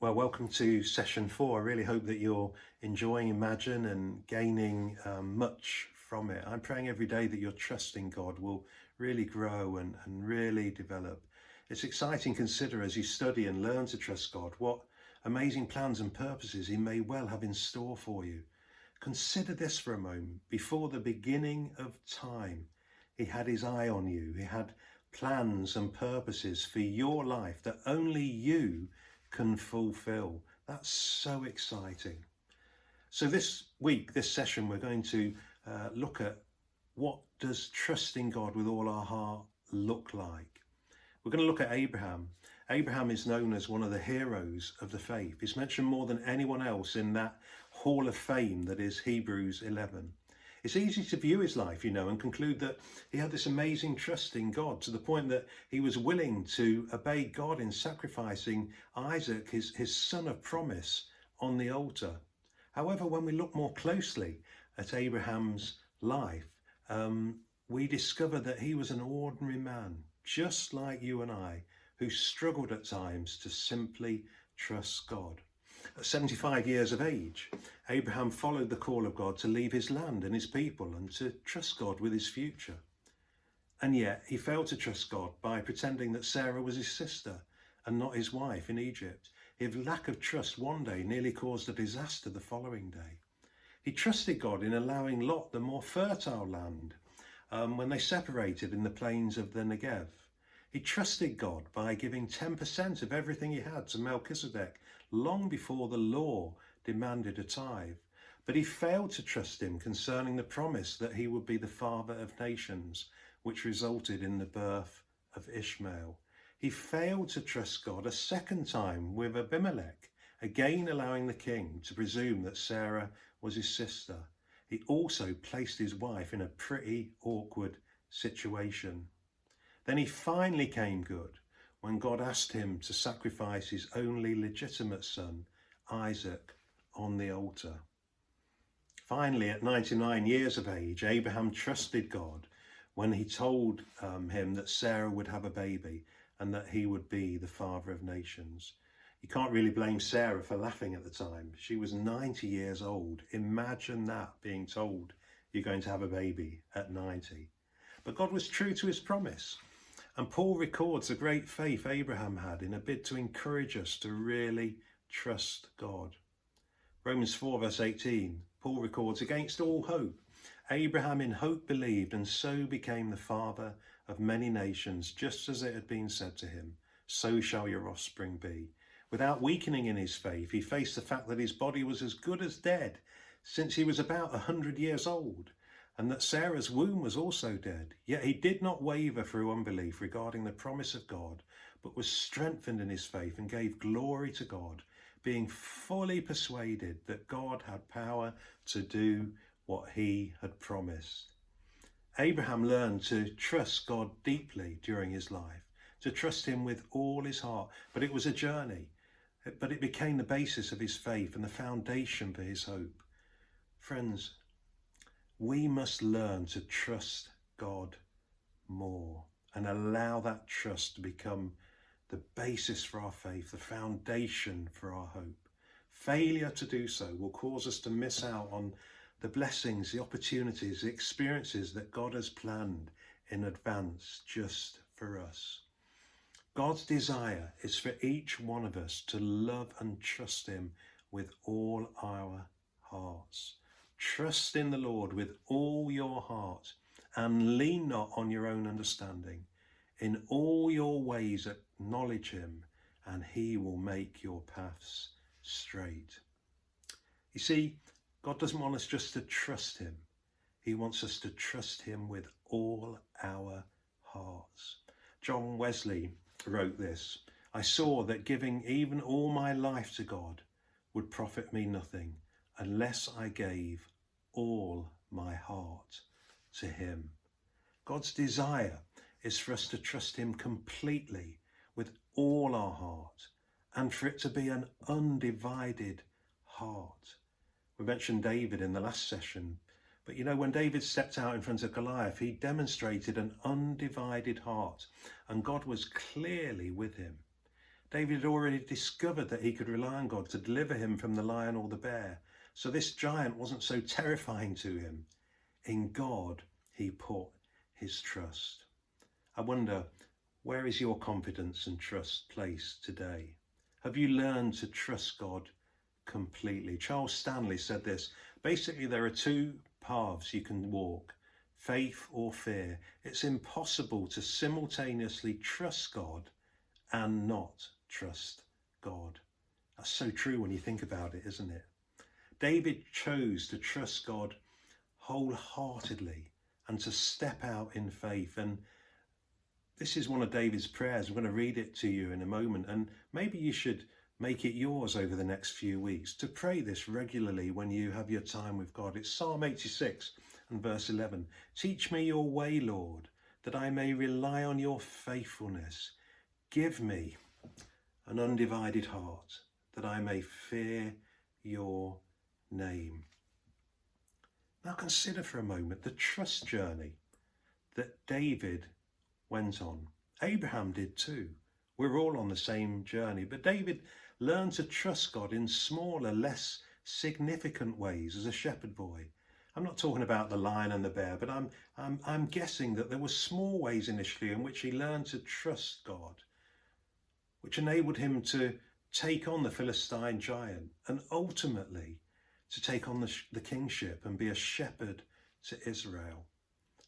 Well, welcome to session 4. I really hope that you're enjoying Imagine and gaining much from it. I'm praying every day that your trust in God will really grow and really develop. It's exciting to consider as you study and learn to trust God what amazing plans and purposes He may well have in store for you. Consider this for a moment. Before the beginning of time, He had His eye on you. He had plans and purposes for your life that only you can fulfill. That's so exciting. So this week, this session, we're going to look at what does trusting God with all our heart look like. We're going to look at Abraham. Abraham is known as one of the heroes of the faith. He's mentioned more than anyone else in that hall of fame that is Hebrews 11. It's easy to view his life, and conclude that he had this amazing trust in God to the point that he was willing to obey God in sacrificing Isaac, his son of promise, on the altar. However, when we look more closely at Abraham's life, we discover that he was an ordinary man, just like you and I, who struggled at times to simply trust God. At 75 years of age, Abraham followed the call of God to leave his land and his people and to trust God with his future. And yet he failed to trust God by pretending that Sarah was his sister and not his wife in Egypt. His lack of trust one day nearly caused a disaster the following day. He trusted God in allowing Lot the more fertile land when they separated in the plains of the Negev. He trusted God by giving 10% of everything he had to Melchizedek long before the law demanded a tithe. But he failed to trust him concerning the promise that he would be the father of nations, which resulted in the birth of Ishmael. He failed to trust God a second time with Abimelech, again allowing the king to presume that Sarah was his sister. He also placed his wife in a pretty awkward situation. Then he finally came good when God asked him to sacrifice his only legitimate son, Isaac, on the altar. Finally, at 99 years of age, Abraham trusted God when he told him that Sarah would have a baby and that he would be the father of nations. You can't really blame Sarah for laughing at the time. She was 90 years old. Imagine that, being told you're going to have a baby at 90. But God was true to his promise. And Paul records the great faith Abraham had in a bid to encourage us to really trust God. Romans 4 verse 18, Paul records, against all hope, Abraham in hope believed and so became the father of many nations, just as it had been said to him, so shall your offspring be. Without weakening in his faith, he faced the fact that his body was as good as dead, since he was about 100 years old, and that Sarah's womb was also dead. Yet he did not waver through unbelief regarding the promise of God, but was strengthened in his faith and gave glory to God, being fully persuaded that God had power to do what he had promised. Abraham learned to trust God deeply during his life, to trust him with all his heart, but it was a journey. But it became the basis of his faith and the foundation for his hope. Friends, we must learn to trust God more and allow that trust to become the basis for our faith, the foundation for our hope. Failure to do so will cause us to miss out on the blessings, the opportunities, the experiences that God has planned in advance just for us. God's desire is for each one of us to love and trust him with all our hearts. Trust in the Lord with all your heart and lean not on your own understanding. In all your ways acknowledge him and he will make your paths straight. You see, God doesn't want us just to trust him. He wants us to trust him with all our hearts. John Wesley wrote this, I saw that giving even all my life to God would profit me nothing unless I gave all my heart to him. God's desire is for us to trust him completely with all our heart and for it to be an undivided heart. We mentioned David in the last session, but when David stepped out in front of Goliath, he demonstrated an undivided heart and God was clearly with him. David had already discovered that he could rely on God to deliver him from the lion or the bear. So this giant wasn't so terrifying to him. In God, he put his trust. I wonder, where is your confidence and trust placed today? Have you learned to trust God completely? Charles Stanley said this: basically, there are two paths you can walk, faith or fear. It's impossible to simultaneously trust God and not trust God. That's so true when you think about it, isn't it? David chose to trust God wholeheartedly and to step out in faith. And this is one of David's prayers. I'm going to read it to you in a moment. And maybe you should make it yours over the next few weeks to pray this regularly when you have your time with God. It's Psalm 86 and verse 11. Teach me your way, Lord, that I may rely on your faithfulness. Give me an undivided heart, that I may fear your name. Now consider for a moment the trust journey that David went on. Abraham did too. We're all on the same journey, but David learned to trust God in smaller, less significant ways as a shepherd boy. I'm not talking about the lion and the bear, but I'm guessing that there were small ways initially in which he learned to trust God, which enabled him to take on the Philistine giant and ultimately to take on the kingship and be a shepherd to Israel.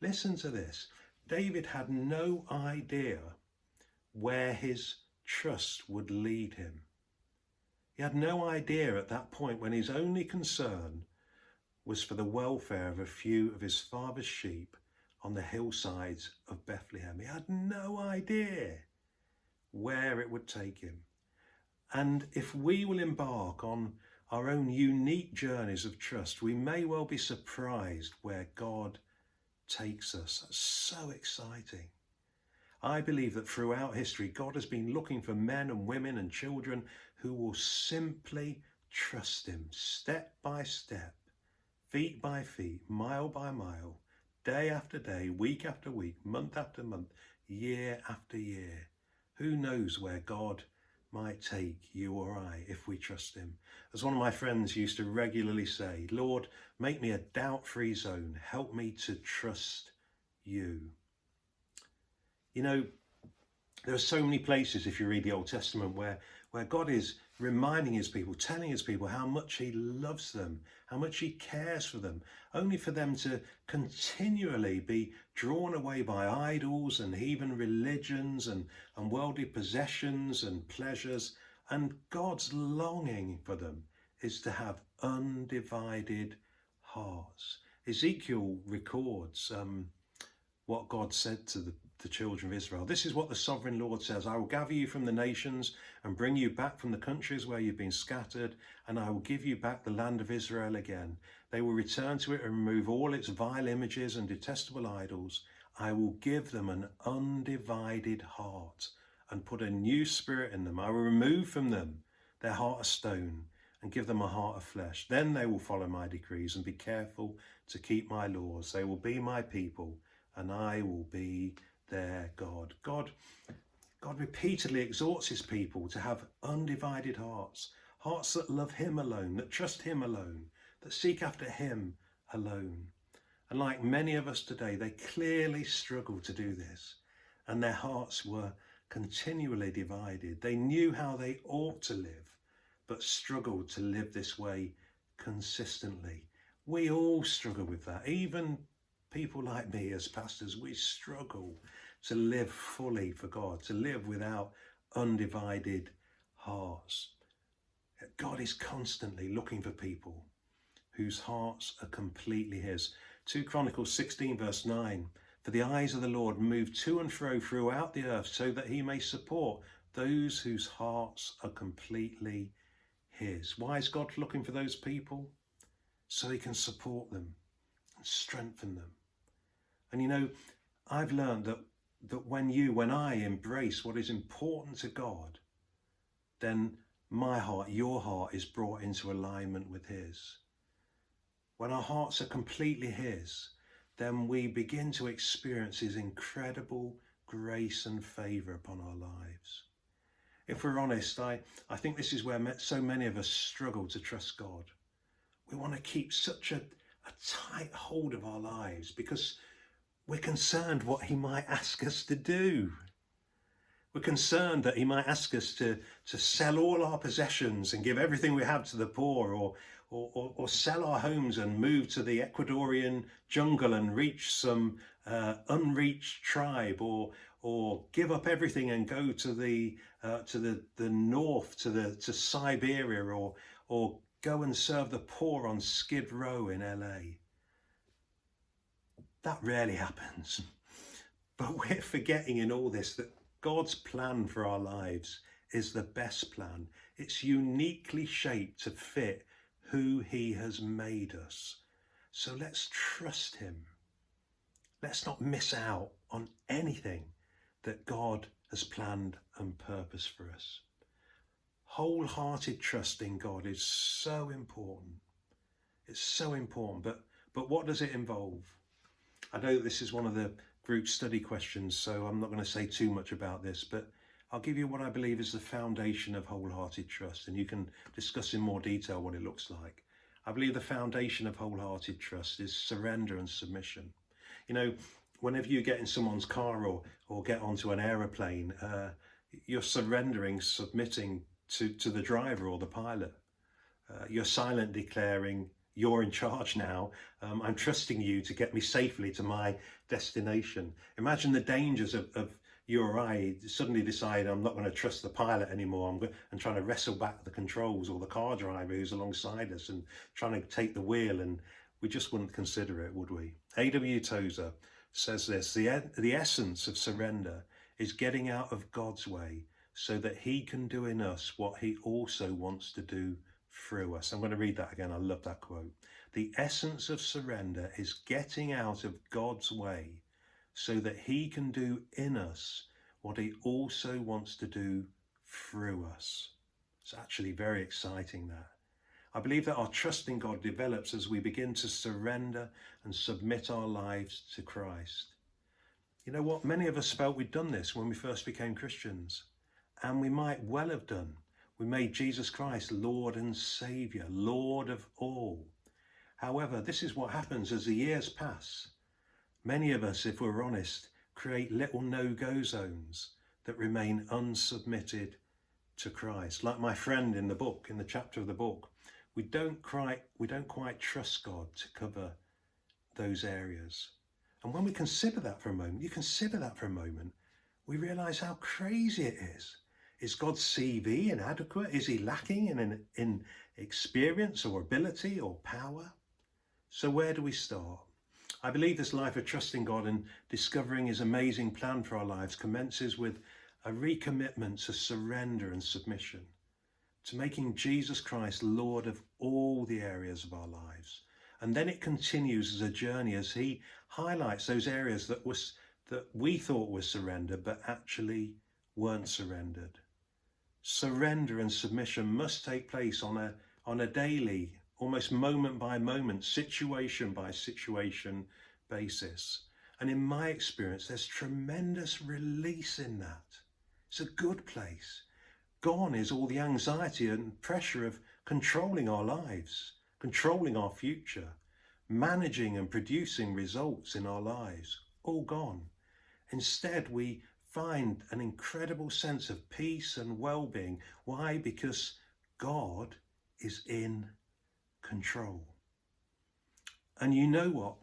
Listen to this. David had no idea where his trust would lead him. He had no idea at that point, when his only concern was for the welfare of a few of his father's sheep on the hillsides of Bethlehem. He had no idea where it would take him. And if we will embark on our own unique journeys of trust, we may well be surprised where God takes us. That's so exciting. I believe that throughout history, God has been looking for men and women and children who will simply trust him step by step, feet by feet, mile by mile, day after day, week after week, month after month, year after year. Who knows where God might take you or I if we trust him? As one of my friends used to regularly say, Lord, make me a doubt-free zone. Help me to trust you. You know, there are so many places, if you read the Old Testament, where God is reminding his people, telling his people how much he loves them, how much he cares for them, only for them to continually be drawn away by idols and heathen religions and worldly possessions and pleasures. And God's longing for them is to have undivided hearts. Ezekiel records what God said to the children of Israel. This is what the sovereign Lord says: I will gather you from the nations and bring you back from the countries where you've been scattered, and I will give you back the land of Israel again. They will return to it and remove all its vile images and detestable idols. I will give them an undivided heart and put a new spirit in them. I will remove from them their heart of stone and give them a heart of flesh. Then they will follow my decrees and be careful to keep my laws. They will be my people and I will be their God. God repeatedly exhorts his people to have undivided hearts, hearts that love him alone, that trust him alone, that seek after him alone. And like many of us today, they clearly struggle to do this, and their hearts were continually divided. They knew how they ought to live, but struggled to live this way consistently. We all struggle with that. Even people like me as pastors, we struggle to live fully for God, to live without undivided hearts. God is constantly looking for people whose hearts are completely his. 2 Chronicles 16 verse 9, for the eyes of the Lord move to and fro throughout the earth so that he may support those whose hearts are completely his. Why is God looking for those people? So he can support them and strengthen them. And you know, I've learned that when I embrace what is important to God, then my heart, your heart, is brought into alignment with his. When our hearts are completely his, then we begin to experience his incredible grace and favour upon our lives. If we're honest, I think this is where so many of us struggle to trust God. We want to keep such a tight hold of our lives because we're concerned what he might ask us to do. We're concerned that he might ask us to sell all our possessions and give everything we have to the poor, or sell our homes and move to the Ecuadorian jungle and reach some unreached tribe, or give up everything and go to the north, to Siberia, or go and serve the poor on Skid Row in LA. That rarely happens. But we're forgetting in all this that God's plan for our lives is the best plan. It's uniquely shaped to fit who he has made us. So let's trust him. Let's not miss out on anything that God has planned and purposed for us. Wholehearted trust in God is so important. It's so important, but what does it involve? I know this is one of the group study questions, so I'm not going to say too much about this, but I'll give you what I believe is the foundation of wholehearted trust, and you can discuss in more detail what it looks like. I believe the foundation of wholehearted trust is surrender and submission. You know, whenever you get in someone's car or get onto an aeroplane, you're surrendering, submitting to the driver or the pilot. You're silent declaring, you're in charge now. I'm trusting you to get me safely to my destination. Imagine the dangers of you or I suddenly decide I'm not going to trust the pilot anymore. I'm trying to wrestle back the controls, or the car driver who's alongside us and trying to take the wheel, and we just wouldn't consider it, would we? A.W. Tozer says this: the essence of surrender is getting out of God's way so that he can do in us what he also wants to do through us. I'm going to read that again. I love that quote. The essence of surrender is getting out of God's way so that he can do in us what he also wants to do through us. It's actually very exciting, that. I believe that our trust in God develops as we begin to surrender and submit our lives to Christ. You know what? Many of us felt we'd done this when we first became Christians, and we might well have done. We made Jesus Christ Lord and Saviour, Lord of all. However, this is what happens as the years pass. Many of us, if we're honest, create little no-go zones that remain unsubmitted to Christ. Like my friend in the book, in the chapter of the book, we don't quite trust God to cover those areas. And when we consider that for a moment, we realise how crazy it is. Is God's CV inadequate? Is he lacking in experience or ability or power? So where do we start? I believe this life of trusting God and discovering his amazing plan for our lives commences with a recommitment to surrender and submission, to making Jesus Christ Lord of all the areas of our lives. And then it continues as a journey as he highlights those areas that we thought were surrender but actually weren't surrendered. Surrender and submission must take place on a daily, almost moment by moment, situation by situation basis. And in my experience, there's tremendous release in that. It's a good place. Gone is all the anxiety and pressure of controlling our lives, controlling our future, managing and producing results in our lives, all gone. Instead, we find an incredible sense of peace and well-being. Why? Because God is in control. And you know what?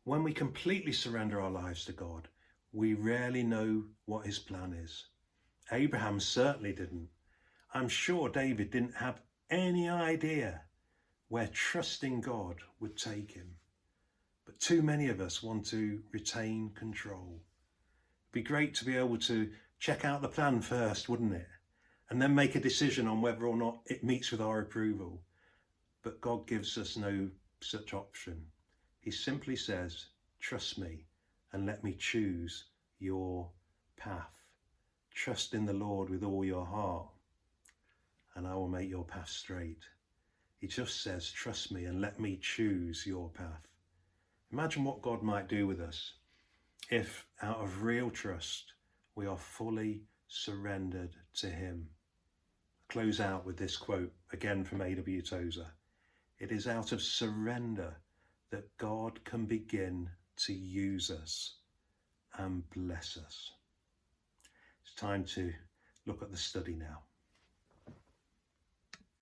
When we completely surrender our lives to God, we rarely know what his plan is. Abraham certainly didn't. I'm sure David didn't have any idea where trusting God would take him. But too many of us want to retain control. It'd be great to be able to check out the plan first, wouldn't it? And then make a decision on whether or not it meets with our approval. But God gives us no such option. He simply says, trust me and let me choose your path. Trust in the Lord with all your heart and I will make your path straight. He just says, trust me and let me choose your path. Imagine what God might do with us if, out of real trust, we are fully surrendered to him. close out with this quote again from A.W. Tozer. It is out of surrender that God can begin to use us and bless us. It's time to look at the study now.